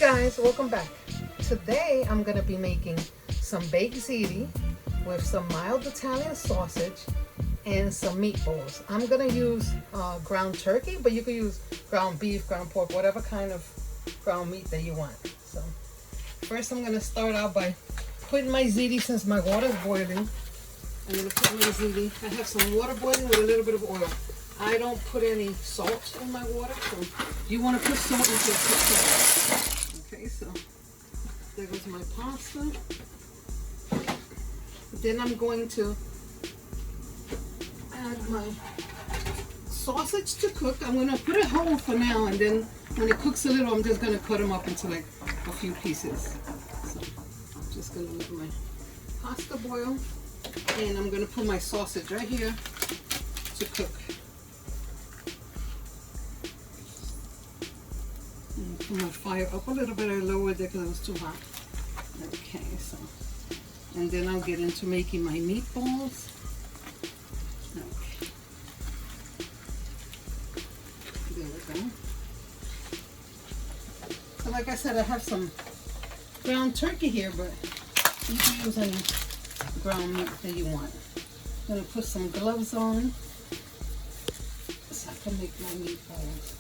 guys, welcome back. Today I'm going to be making some baked ziti with some mild Italian sausage and some meatballs. I'm going to use ground turkey, but you can use ground beef, ground pork, whatever kind of ground meat that you want. So first I'm going to start out by putting my ziti, since my water is boiling. I'm going to put my ziti. I have some water boiling with a little bit of oil. I don't put any salt in my water, so if you want to put salt, you can put salt. Okay, so there goes my pasta. Then I'm going to add my sausage to cook. I'm going to put it whole for now, and then when it cooks a little, I'm just going to cut them up into like a few pieces. So I'm just going to let my pasta boil, and I'm going to put my sausage right here to cook. Put my fire up a little bit. I lowered it because it was too hot. Okay, so, and then I'll get into making my meatballs. Okay, there we go. So like I said, I have some ground turkey here, but you can use any ground meat that you want. I'm gonna put some gloves on so I can make my meatballs.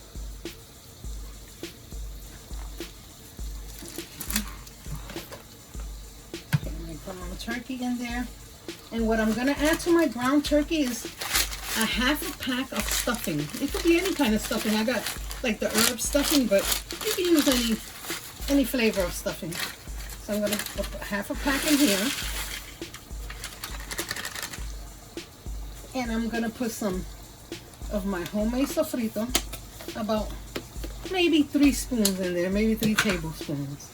Ground turkey in there, and what I'm going to add to my ground turkey is a half a pack of stuffing. It could be any kind of stuffing. I got like the herb stuffing, but you can use any flavor of stuffing. So I'm going to put half a pack in here, and I'm going to put some of my homemade sofrito, about maybe 3 spoons in there, maybe 3 tablespoons.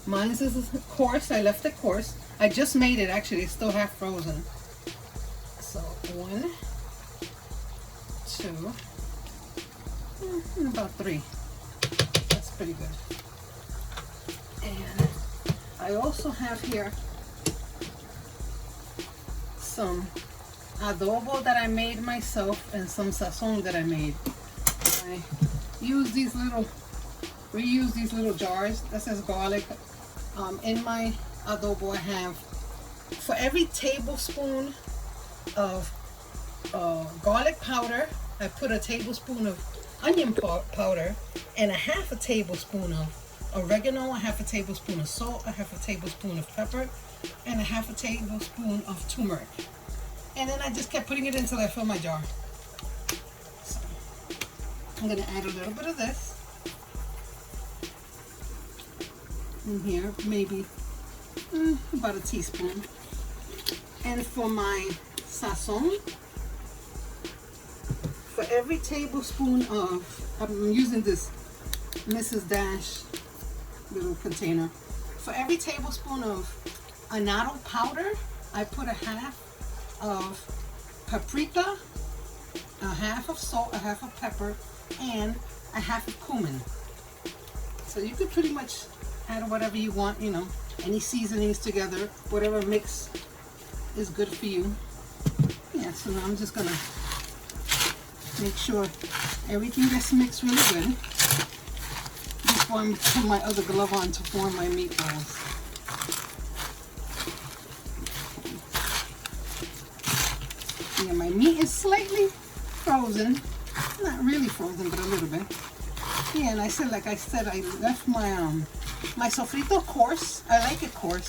Mine is coarse. I left it coarse. I just made it, actually. It's still half frozen. So 1, 2, and about 3. That's pretty good. And I also have here some adobo that I made myself and some sazon that I made. I use these little, reuse these little jars that says garlic. In my adobo, I have, for every tablespoon of garlic powder, I put a tablespoon of onion powder, and a half a tablespoon of oregano, a half a tablespoon of salt, a half a tablespoon of pepper, and a half a tablespoon of turmeric. And then I just kept putting it until I fill my jar. So I'm going to add a little bit of this in here, maybe about a teaspoon. And for my sazon, for every tablespoon of, I'm using this Mrs. Dash little container, for every tablespoon of annatto powder, I put a half of paprika, a half of salt, a half of pepper, and a half of cumin. So you could pretty much add whatever you want, you know, any seasonings together, whatever mix is good for you. Yeah, so now I'm just gonna make sure everything gets mixed really good before I put my other glove on to form my meatballs. Yeah, my meat is slightly frozen, not really frozen, but a little bit. Yeah, and I said, like I said, I left my sofrito coarse. I like it coarse.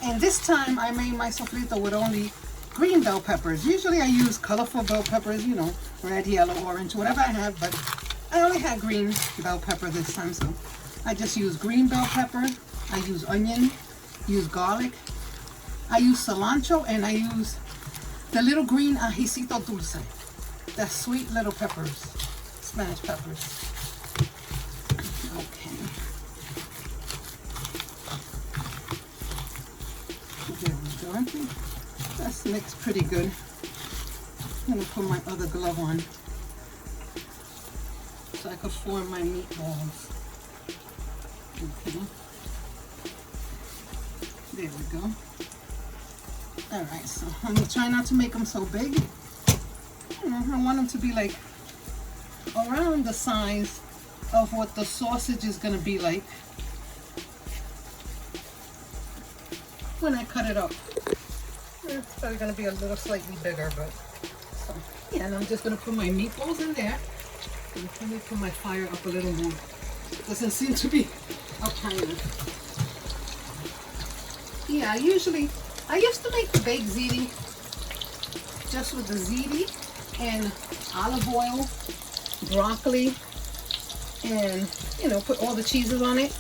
And this time I made my sofrito with only green bell peppers. Usually I use colorful bell peppers, you know, red, yellow, orange, whatever I have, but I only had green bell pepper this time, so I just use green bell pepper. I use onion, use garlic, I use cilantro, and I use the little green ajicito dulce. The sweet little peppers, Spanish peppers. Okay. There we go. I think that's mixed pretty good. I'm going to put my other glove on so I can form my meatballs. Okay. There we go. Alright, so I'm going to try not to make them so big. You know, I want them to be like around the size of what the sausage is going to be like. when I cut it up. It's probably gonna be a little slightly bigger, but so yeah. And I'm just gonna put my meatballs in there. And let me put my fire up a little more. Doesn't seem to be up high enough. Yeah, I used to make the baked ziti just with the ziti and olive oil, broccoli, and you know, put all the cheeses on it.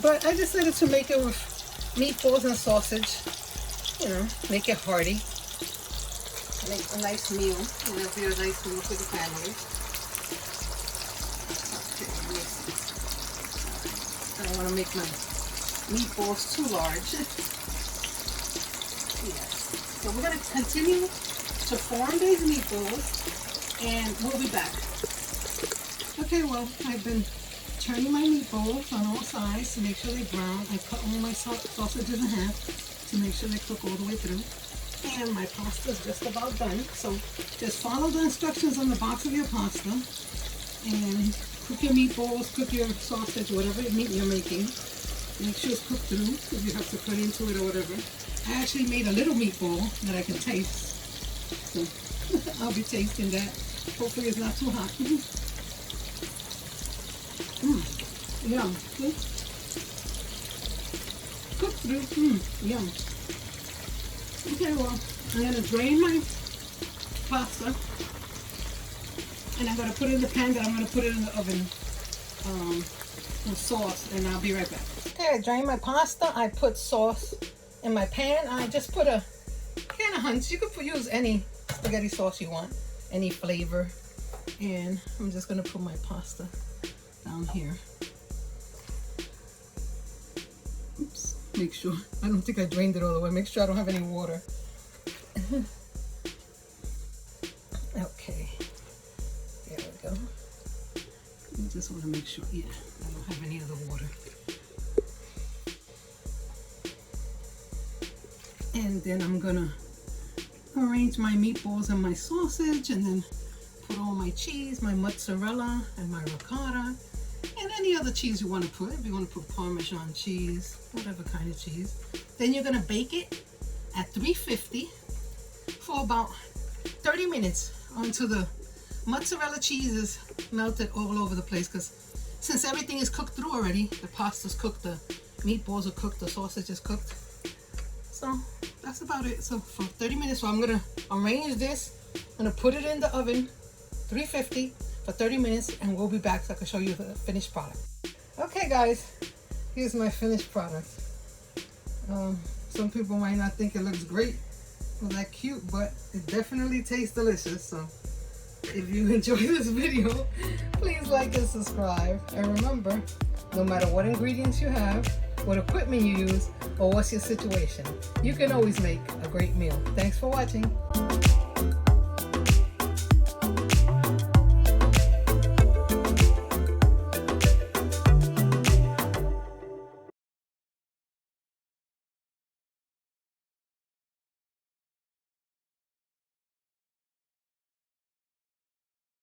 But I decided to make it with meatballs and sausage. You know, make it hearty. Make a nice meal. You know, be a nice meal for the family. Okay, let me see. I don't want to make my meatballs too large. Yes. So we're going to continue to form these meatballs and we'll be back. Okay, well, I've been turning my meatballs on all sides to make sure they brown. I cut all my sausages in half to make sure they cook all the way through. And my pasta is just about done. So just follow the instructions on the box of your pasta and cook your meatballs, cook your sausage, whatever meat you're making. Make sure it's cooked through if you have to cut into it or whatever. I actually made a little meatball that I can taste. So I'll be tasting that. Hopefully it's not too hot. Yum. Cooked through. Yum. Okay, well, I'm going to drain my pasta and I'm going to put it in the pan that I'm going to put it in the oven with sauce, and I'll be right back. Okay, I drained my pasta. I put sauce in my pan. I just put a can of Hunt's. You could use any spaghetti sauce you want, any flavor. And I'm just going to put my pasta down here. Oops. Make sure, I don't think I drained it all the way. Make sure I don't have any water. Okay, there we go. I just want to make sure, yeah, I don't have any other water. And then I'm gonna arrange my meatballs and my sausage, and then put all my cheese, my mozzarella and my ricotta, and any other cheese you want to put. If you want to put Parmesan cheese, whatever kind of cheese. Then you're going to bake it at 350 for about 30 minutes until the mozzarella cheese is melted all over the place, because since everything is cooked through already, the pasta's cooked, the meatballs are cooked, the sausage is cooked. So that's about it. So for 30 minutes, so I'm going to arrange this. I'm going to put it in the oven, 350 for 30 minutes, and we'll be back so I can show you the finished product. Okay guys, here's my finished product. Some people might not think it looks great or that cute, but it definitely tastes delicious. So if you enjoy this video, please like and subscribe. And remember, no matter what ingredients you have, what equipment you use, or what's your situation, you can always make a great meal. Thanks for watching.